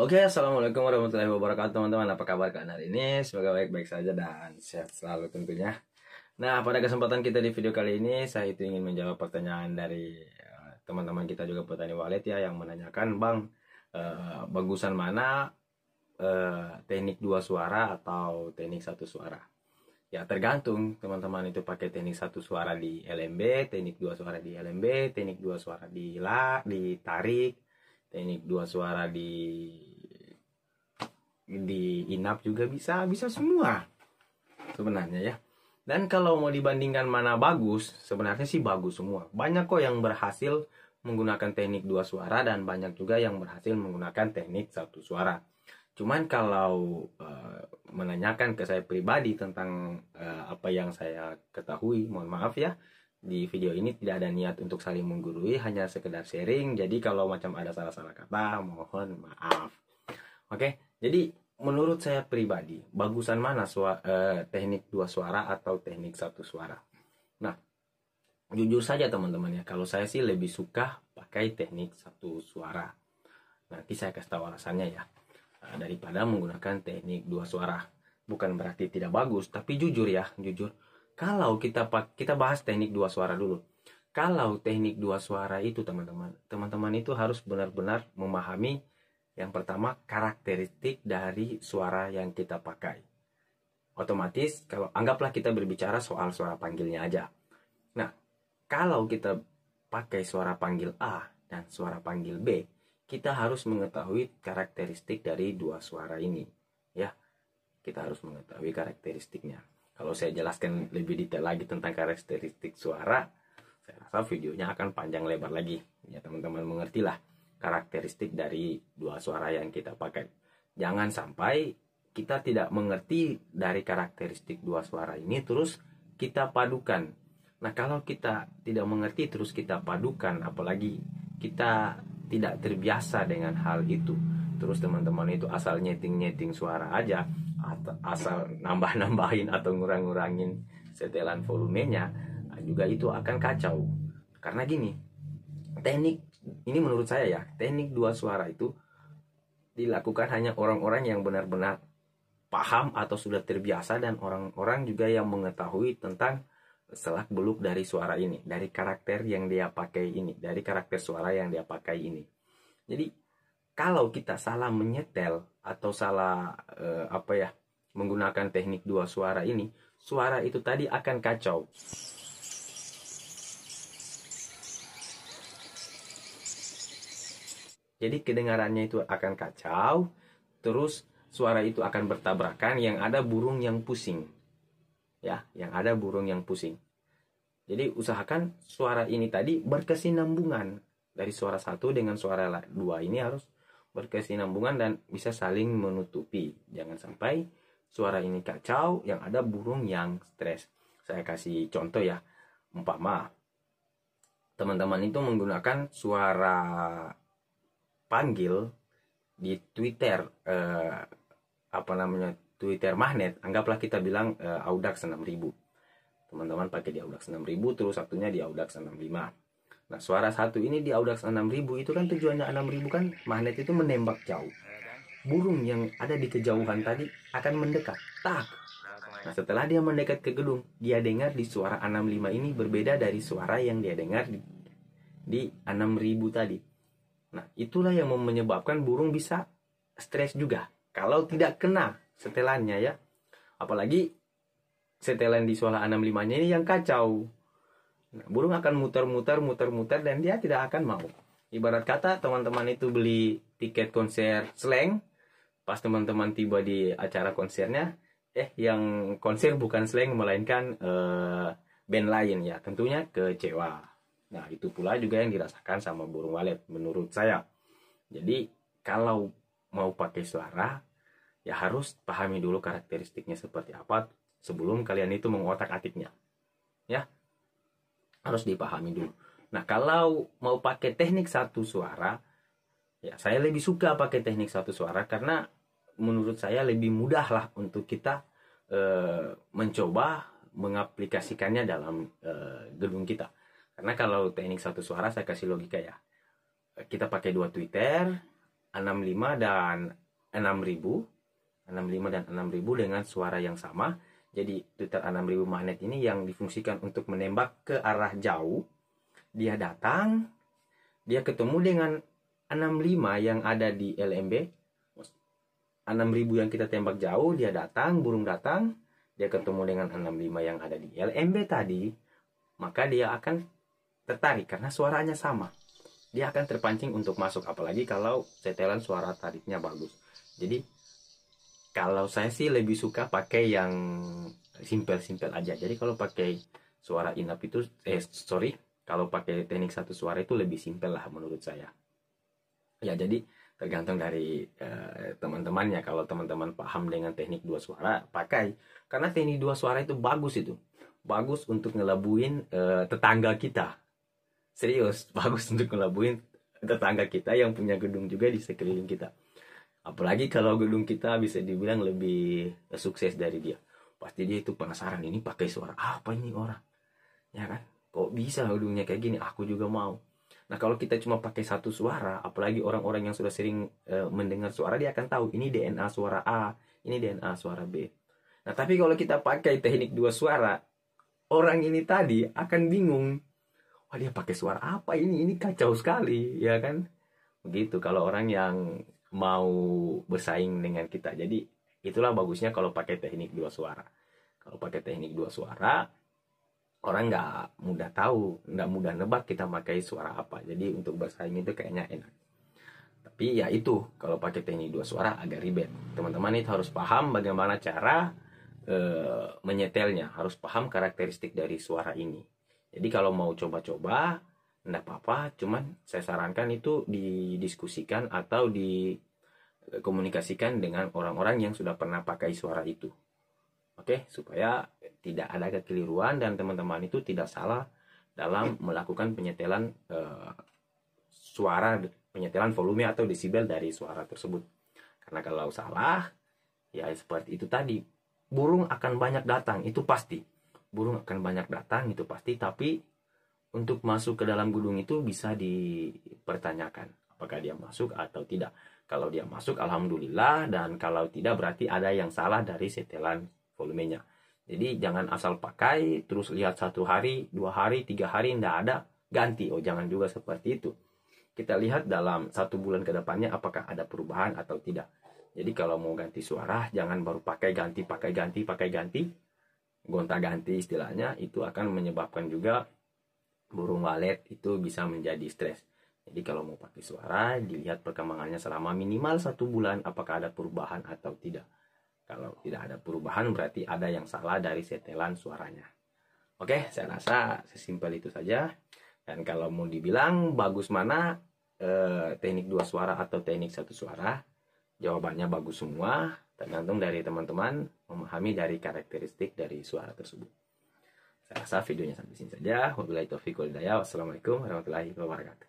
Oke, assalamualaikum warahmatullahi wabarakatuh teman-teman. Apa kabar kalian hari ini? Semoga baik-baik saja dan sehat selalu tentunya. Nah, pada kesempatan kita di video kali ini, saya itu ingin menjawab pertanyaan dari teman-teman kita juga petani walet ya, yang menanyakan, Bang, bagusan mana teknik dua suara atau teknik satu suara? Ya tergantung teman-teman itu pakai teknik satu suara di LMB, teknik dua suara di LMB, teknik dua suara ditarik, teknik dua suara di inap juga bisa semua sebenarnya ya. Dan kalau mau dibandingkan mana bagus, sebenarnya sih bagus semua. Banyak kok yang berhasil menggunakan teknik dua suara dan banyak juga yang berhasil menggunakan teknik satu suara. Cuman kalau menanyakan ke saya pribadi tentang apa yang saya ketahui, mohon maaf ya, di video ini tidak ada niat untuk saling menggurui, hanya sekedar sharing. Jadi kalau macam ada salah-salah kata, mohon maaf. Oke, jadi menurut saya pribadi, bagusan mana teknik dua suara atau teknik satu suara? Nah, jujur saja teman-teman ya, kalau saya sih lebih suka pakai teknik satu suara. Nanti saya kasih tahu alasannya ya. Daripada menggunakan teknik dua suara. Bukan berarti tidak bagus, tapi jujur ya, jujur. Kalau kita bahas teknik dua suara dulu. Kalau teknik dua suara itu teman-teman itu harus benar-benar memahami yang pertama karakteristik dari suara yang kita pakai. Otomatis kalau anggaplah kita berbicara soal suara panggilnya aja. Nah, kalau kita pakai suara panggil A dan suara panggil B, kita harus mengetahui karakteristik dari dua suara ini ya. Kita harus mengetahui karakteristiknya. Kalau saya jelaskan lebih detail lagi tentang karakteristik suara, saya rasa videonya akan panjang lebar lagi ya. Teman-teman mengertilah karakteristik dari dua suara yang kita pakai. Jangan sampai kita tidak mengerti dari karakteristik dua suara ini terus kita padukan. Nah, kalau kita tidak mengerti terus kita padukan, apalagi kita tidak terbiasa dengan hal itu, terus teman-teman itu asal nyeting suara aja, asal nambah-nambahin atau ngurang-ngurangin setelan volumenya, juga itu akan kacau. Karena gini, teknik ini menurut saya ya, teknik dua suara itu dilakukan hanya orang-orang yang benar-benar paham atau sudah terbiasa, dan orang-orang juga yang mengetahui tentang selak beluk dari suara ini, dari karakter yang dia pakai ini, dari karakter suara yang dia pakai ini. Jadi kalau kita salah menyetel atau salah menggunakan teknik dua suara ini, suara itu tadi akan kacau. Jadi kedengarannya itu akan kacau, terus suara itu akan bertabrakan, yang ada burung yang pusing. Ya, yang ada burung yang pusing. Jadi usahakan suara ini tadi berkesinambungan. Dari suara satu dengan suara dua ini harus berkesinambungan dan bisa saling menutupi. Jangan sampai suara ini kacau, yang ada burung yang stres. Saya kasih contoh ya. Umpama teman-teman itu menggunakan suara panggil di Twitter Twitter magnet, anggaplah kita bilang Audax 6000. Teman-teman pakai di Audax 6000, terus satunya di Audax 65. Nah, suara satu ini di Audax 6000 itu kan tujuannya 6000 kan magnet itu menembak jauh. Burung yang ada di kejauhan tadi akan mendekat. Tak. Nah, setelah dia mendekat ke gedung, dia dengar di suara 65 ini berbeda dari suara yang dia dengar di 6000 tadi. Nah, itulah yang menyebabkan burung bisa stres juga kalau tidak kena setelannya ya. Apalagi setelan di suara 65-nya ini yang kacau. Nah, burung akan muter-muter dan dia tidak akan mau. Ibarat kata teman-teman itu beli tiket konser Slank, pas teman-teman tiba di acara konsernya, yang konser bukan Slank melainkan band lain ya, tentunya kecewa. Nah, itu pula juga yang dirasakan sama burung walet menurut saya. Jadi kalau mau pakai suara, ya harus pahami dulu karakteristiknya seperti apa sebelum kalian itu mengotak-atiknya. Ya, harus dipahami dulu. Nah, kalau mau pakai teknik satu suara, ya saya lebih suka pakai teknik satu suara karena menurut saya lebih mudah lah untuk kita mencoba mengaplikasikannya dalam gedung kita. Karena kalau teknik satu suara, saya kasih logika ya, kita pakai dua tweeter, 65 dan 6000. 65 dan 6000 dengan suara yang sama. Jadi Twitter 6000 magnet ini yang difungsikan untuk menembak ke arah jauh. Dia datang, dia ketemu dengan 65 yang ada di LMB. 6000 yang kita tembak jauh, dia datang, burung datang, dia ketemu dengan 65 yang ada di LMB tadi, maka dia akan tertarik karena suaranya sama. Dia akan terpancing untuk masuk, apalagi kalau setelan suara tariknya bagus. Jadi kalau saya sih lebih suka pakai yang simpel-simpel aja. Jadi kalau pakai suara inap itu, kalau pakai teknik satu suara itu lebih simpel lah menurut saya. Ya, jadi tergantung dari teman-temannya. Kalau teman-teman paham dengan teknik dua suara, pakai. Karena teknik dua suara itu bagus itu. Bagus untuk ngelabuin tetangga kita. Serius, bagus untuk ngelabuin tetangga kita yang punya gedung juga di sekeliling kita. Apalagi kalau gedung kita bisa dibilang lebih sukses dari dia. Pasti dia itu penasaran, ini pakai suara apa ini orang. Ya kan? Kok bisa gedungnya kayak gini? Aku juga mau. Nah, kalau kita cuma pakai satu suara, apalagi orang-orang yang sudah sering mendengar suara, dia akan tahu ini DNA suara A, ini DNA suara B. Nah, tapi kalau kita pakai teknik dua suara, orang ini tadi akan bingung. Wah, dia pakai suara apa ini? Ini kacau sekali, ya kan? Begitu kalau orang yang mau bersaing dengan kita. Jadi itulah bagusnya kalau pakai teknik dua suara. Kalau pakai teknik dua suara, orang nggak mudah tahu, nggak mudah nebak kita pakai suara apa. Jadi untuk bersaing itu kayaknya enak. Tapi ya itu, kalau pakai teknik dua suara agak ribet. Teman-teman itu harus paham bagaimana cara menyetelnya, harus paham karakteristik dari suara ini. Jadi kalau mau coba-coba, enggak apa-apa, cuman saya sarankan itu didiskusikan atau dikomunikasikan dengan orang-orang yang sudah pernah pakai suara itu. Oke, supaya tidak ada kekeliruan dan teman-teman itu tidak salah dalam melakukan penyetelan suara, penyetelan volume atau desibel dari suara tersebut. Karena kalau salah, ya seperti itu tadi, burung akan banyak datang, itu pasti. Burung akan banyak datang, itu pasti, tapi untuk masuk ke dalam gedung itu bisa dipertanyakan apakah dia masuk atau tidak. Kalau dia masuk, alhamdulillah, dan kalau tidak berarti ada yang salah dari setelan volumenya. Jadi jangan asal pakai terus lihat 1 hari, 2 hari, 3 hari tidak ada, ganti. Oh, jangan juga seperti itu. Kita lihat dalam 1 bulan ke depannya apakah ada perubahan atau tidak. Jadi kalau mau ganti suara, jangan baru pakai ganti, gonta-ganti istilahnya, itu akan menyebabkan juga burung walet itu bisa menjadi stres. Jadi kalau mau pakai suara, dilihat perkembangannya selama minimal 1 bulan, apakah ada perubahan atau tidak. Kalau tidak ada perubahan, berarti ada yang salah dari setelan suaranya. Oke, saya rasa sesimpel itu saja. Dan kalau mau dibilang bagus mana teknik 2 suara atau teknik 1 suara, jawabannya bagus semua, tergantung dari teman-teman memahami dari karakteristik dari suara tersebut. Saya rasa videonya sampai sini saja. Wabillahi taufiq wal hidayah. Wassalamualaikum warahmatullahi wabarakatuh.